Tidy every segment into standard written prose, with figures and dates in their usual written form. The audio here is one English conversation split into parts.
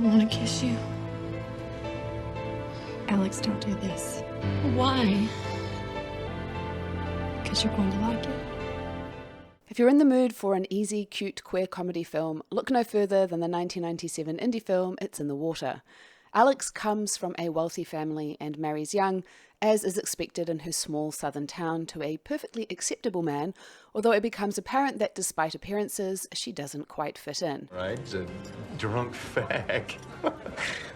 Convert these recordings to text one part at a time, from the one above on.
want to kiss you. Alex, don't do this. Why? Because you're going to like it. If you're in the mood for an easy, cute queer comedy film, look no further than the 1997 indie film It's in the Water. Alex comes from a wealthy family and marries young, as is expected in her small southern town, to a perfectly acceptable man, although it becomes apparent that despite appearances, she doesn't quite fit in. Right? He's a drunk fag. I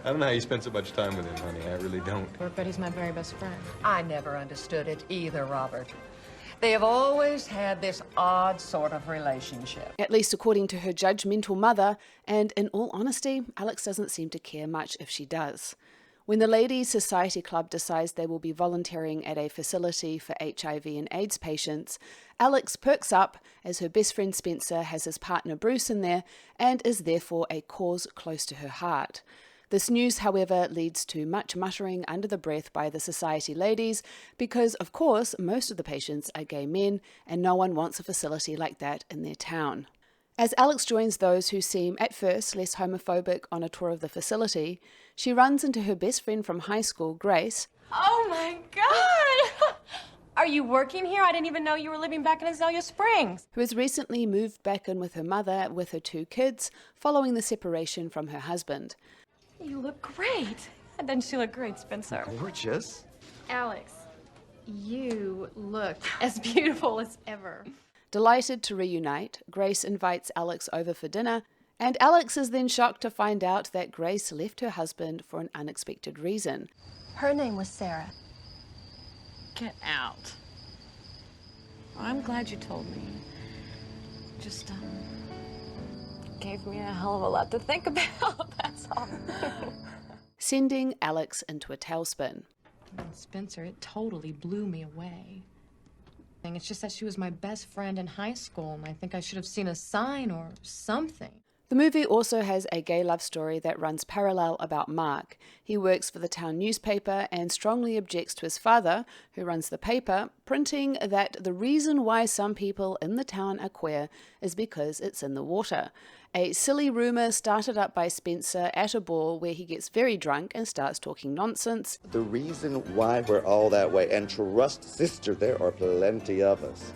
don't know how you spend so much time with him, honey. I really don't. But he's my very best friend. I never understood it either, Robert. They have always had this odd sort of relationship. At least according to her judgmental mother, and in all honesty, Alex doesn't seem to care much if she does. When the Ladies Society Club decides they will be volunteering at a facility for HIV and AIDS patients, Alex perks up as her best friend Spencer has his partner Bruce in there and is therefore a cause close to her heart. This news, however, leads to much muttering under the breath by the society ladies because, of course, most of the patients are gay men and no one wants a facility like that in their town. As Alex joins those who seem at first less homophobic on a tour of the facility, she runs into her best friend from high school, Grace. Oh my God! Are you working here? I didn't even know you were living back in Azalea Springs. Who has recently moved back in with her mother with her 2 kids following the separation from her husband. You look great. Doesn't she look great, Spencer? Gorgeous. Alex, you look as beautiful as ever. Delighted to reunite, Grace invites Alex over for dinner, and Alex is then shocked to find out that Grace left her husband for an unexpected reason. Her name was Sarah. Get out. I'm glad you told me. Just, gave me a hell of a lot to think about, that's all. Sending Alex into a tailspin. Spencer, it totally blew me away. It's just that she was my best friend in high school, and I think I should have seen a sign or something. The movie also has a gay love story that runs parallel about Mark. He works for the town newspaper and strongly objects to his father, who runs the paper, printing that the reason why some people in the town are queer is because it's in the water. A silly rumour started up by Spencer at a ball where he gets very drunk and starts talking nonsense. The reason why we're all that way, and trust sister, there are plenty of us,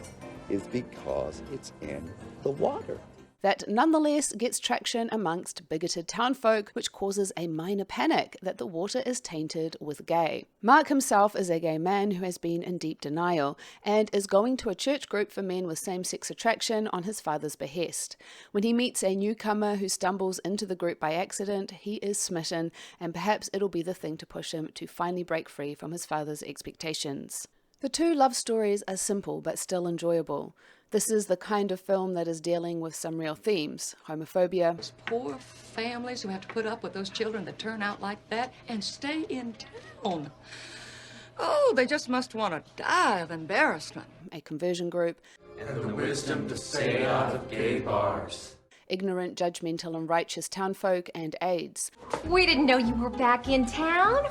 is because it's in the water. That nonetheless gets traction amongst bigoted townfolk, which causes a minor panic that the water is tainted with gay. Mark himself is a gay man who has been in deep denial and is going to a church group for men with same-sex attraction on his father's behest. When he meets a newcomer who stumbles into the group by accident, he is smitten, and perhaps it'll be the thing to push him to finally break free from his father's expectations. The 2 love stories are simple but still enjoyable. This is the kind of film that is dealing with some real themes: homophobia, Those poor families who have to put up with those children that turn out like that and stay in town. Oh, they just must want to die of embarrassment. a conversion group, And the wisdom to stay out of gay bars. ignorant, judgmental and righteous townfolk, and AIDS. We didn't know you were back in town.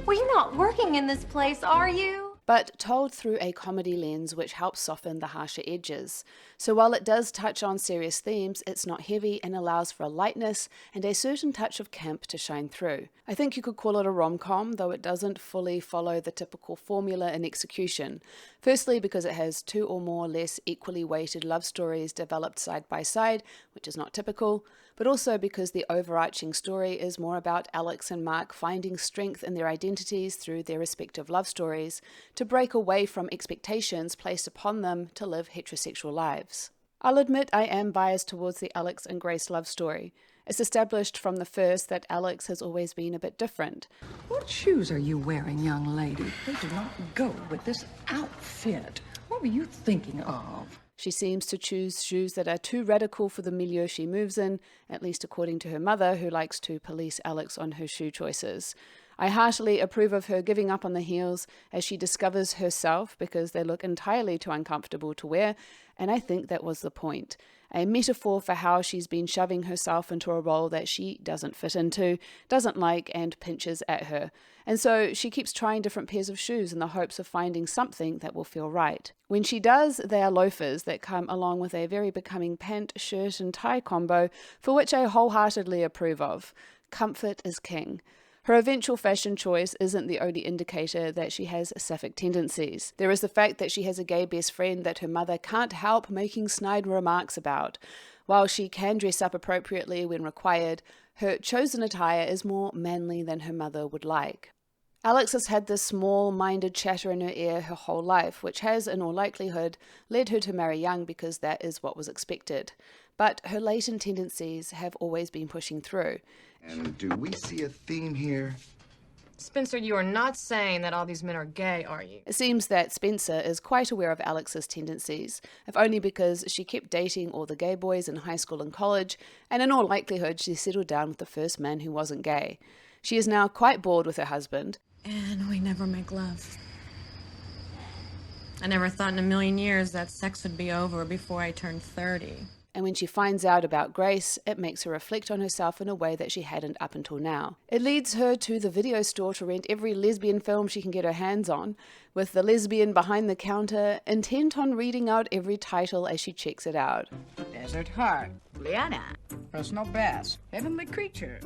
Well, you're not working in this place, are you? But told through a comedy lens which helps soften the harsher edges. So while it does touch on serious themes, it's not heavy and allows for a lightness and a certain touch of camp to shine through. I think you could call it a rom-com, though it doesn't fully follow the typical formula in execution. Firstly, because it has 2 or more less equally weighted love stories developed side by side, which is not typical, but also because the overarching story is more about Alex and Mark finding strength in their identities through their respective love stories to break away from expectations placed upon them to live heterosexual lives. I'll admit I am biased towards the Alex and Grace love story. It's established from the first that Alex has always been a bit different. What shoes are you wearing, young lady? They do not go with this outfit. What were you thinking of? She seems to choose shoes that are too radical for the milieu she moves in, at least according to her mother, who likes to police Alex on her shoe choices. I heartily approve of her giving up on the heels as she discovers herself because they look entirely too uncomfortable to wear, and I think that was the point. a metaphor for how she's been shoving herself into a role that she doesn't fit into, doesn't like, and pinches at her. And so she keeps trying different pairs of shoes in the hopes of finding something that will feel right. When she does, they are loafers that come along with a very becoming pant, shirt, and tie combo, for which I wholeheartedly approve of. Comfort is king. Her eventual fashion choice isn't the only indicator that she has sapphic tendencies. There is the fact that she has a gay best friend that her mother can't help making snide remarks about. While she can dress up appropriately when required, her chosen attire is more manly than her mother would like. Alex has had this small-minded chatter in her ear her whole life, which has, in all likelihood, led her to marry young because that is what was expected. But her latent tendencies have always been pushing through. And do we see a theme here? Spencer, you are not saying that all these men are gay, are you? It seems that Spencer is quite aware of Alex's tendencies, if only because she kept dating all the gay boys in high school and college, and in all likelihood she settled down with the first man who wasn't gay. She is now quite bored with her husband. And we never make love. I never thought in a million years that sex would be over before I turned 30. And when she finds out about Grace, it makes her reflect on herself in a way that she hadn't up until now. It leads her to the video store to rent every lesbian film she can get her hands on, with the lesbian behind the counter, intent on reading out every title as she checks it out. Desert Heart, Liana, Personal Best, Heavenly Creatures,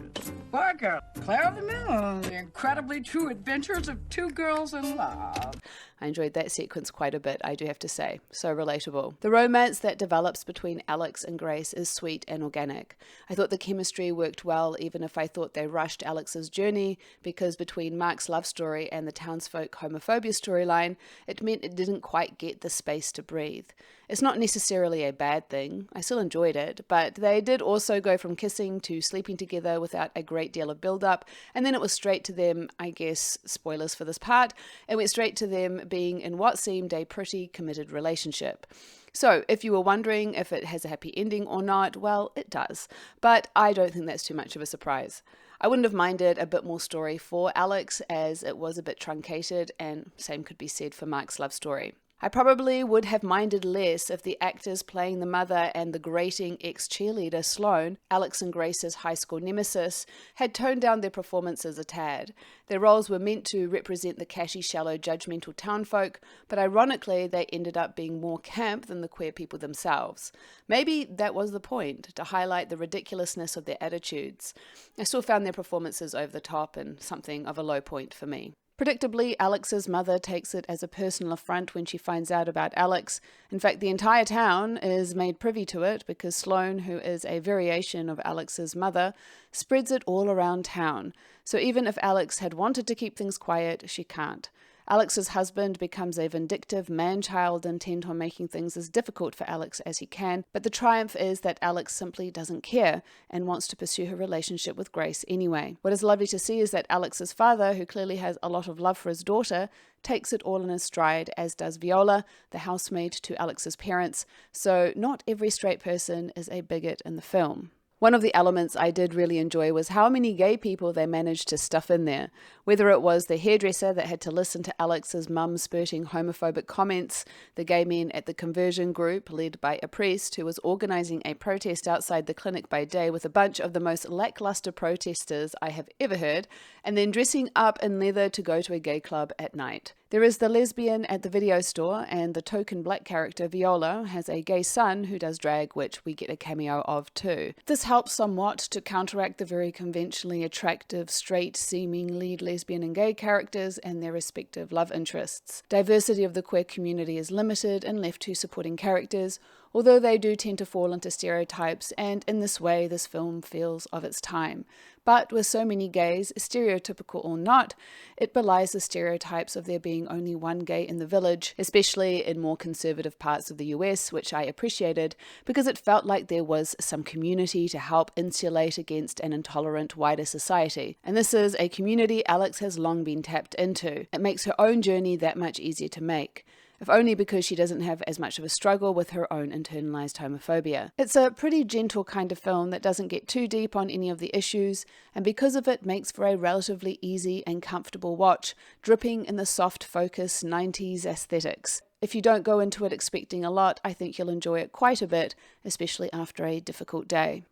Barker, Claire of the Moon, The Incredibly True Adventures of Two Girls in Love. I enjoyed that sequence quite a bit, I do have to say. So relatable. The romance that develops between Alex and Grace is sweet and organic. I thought the chemistry worked well, even if I thought they rushed Alex's journey, because between Mark's love story and the townsfolk homophobia storyline, it meant it didn't quite get the space to breathe. It's not necessarily a bad thing. I still enjoyed it, but they did also go from kissing to sleeping together without a great deal of build-up, and then it was straight to them, I guess, spoilers for this part, it went straight to them being in what seemed a pretty committed relationship. So, if you were wondering if it has a happy ending or not, well, it does. But I don't think that's too much of a surprise. I wouldn't have minded a bit more story for Alex, as it was a bit truncated, and same could be said for Mark's love story. I probably would have minded less if the actors playing the mother and the grating ex-cheerleader Sloane, Alex and Grace's high school nemesis, had toned down their performances a tad. Their roles were meant to represent the cashy, shallow, judgmental townfolk, but ironically they ended up being more camp than the queer people themselves. Maybe that was the point, to highlight the ridiculousness of their attitudes. I still found their performances over the top and something of a low point for me. Predictably, Alex's mother takes it as a personal affront when she finds out about Alex. In fact, the entire town is made privy to it because Sloane, who is a variation of Alex's mother, spreads it all around town. So even if Alex had wanted to keep things quiet, she can't. Alex's husband becomes a vindictive man-child intent on making things as difficult for Alex as he can, but the triumph is that Alex simply doesn't care and wants to pursue her relationship with Grace anyway. What is lovely to see is that Alex's father, who clearly has a lot of love for his daughter, takes it all in his stride, as does Viola, the housemaid to Alex's parents, so not every straight person is a bigot in the film. One of the elements I did really enjoy was how many gay people they managed to stuff in there. Whether it was the hairdresser that had to listen to Alex's mum spurting homophobic comments, the gay men at the conversion group led by a priest who was organising a protest outside the clinic by day with a bunch of the most lackluster protesters I have ever heard, and then dressing up in leather to go to a gay club at night. There is the lesbian at the video store, and the token black character Viola has a gay son who does drag, which we get a cameo of too. This helps somewhat to counteract the very conventionally attractive, straight-seeming lead lesbian and gay characters and their respective love interests. Diversity of the queer community is limited and left to supporting characters, although they do tend to fall into stereotypes, and in this way this film feels of its time. But with so many gays, stereotypical or not, it belies the stereotypes of there being only one gay in the village, especially in more conservative parts of the US, which I appreciated because it felt like there was some community to help insulate against an intolerant wider society. And this is a community Alex has long been tapped into. It makes her own journey that much easier to make. if only because she doesn't have as much of a struggle with her own internalized homophobia. It's a pretty gentle kind of film that doesn't get too deep on any of the issues, and because of it makes for a relatively easy and comfortable watch, dripping in the soft focus 90s aesthetics. If you don't go into it expecting a lot, I think you'll enjoy it quite a bit, especially after a difficult day.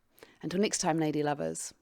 Until next time, lady lovers.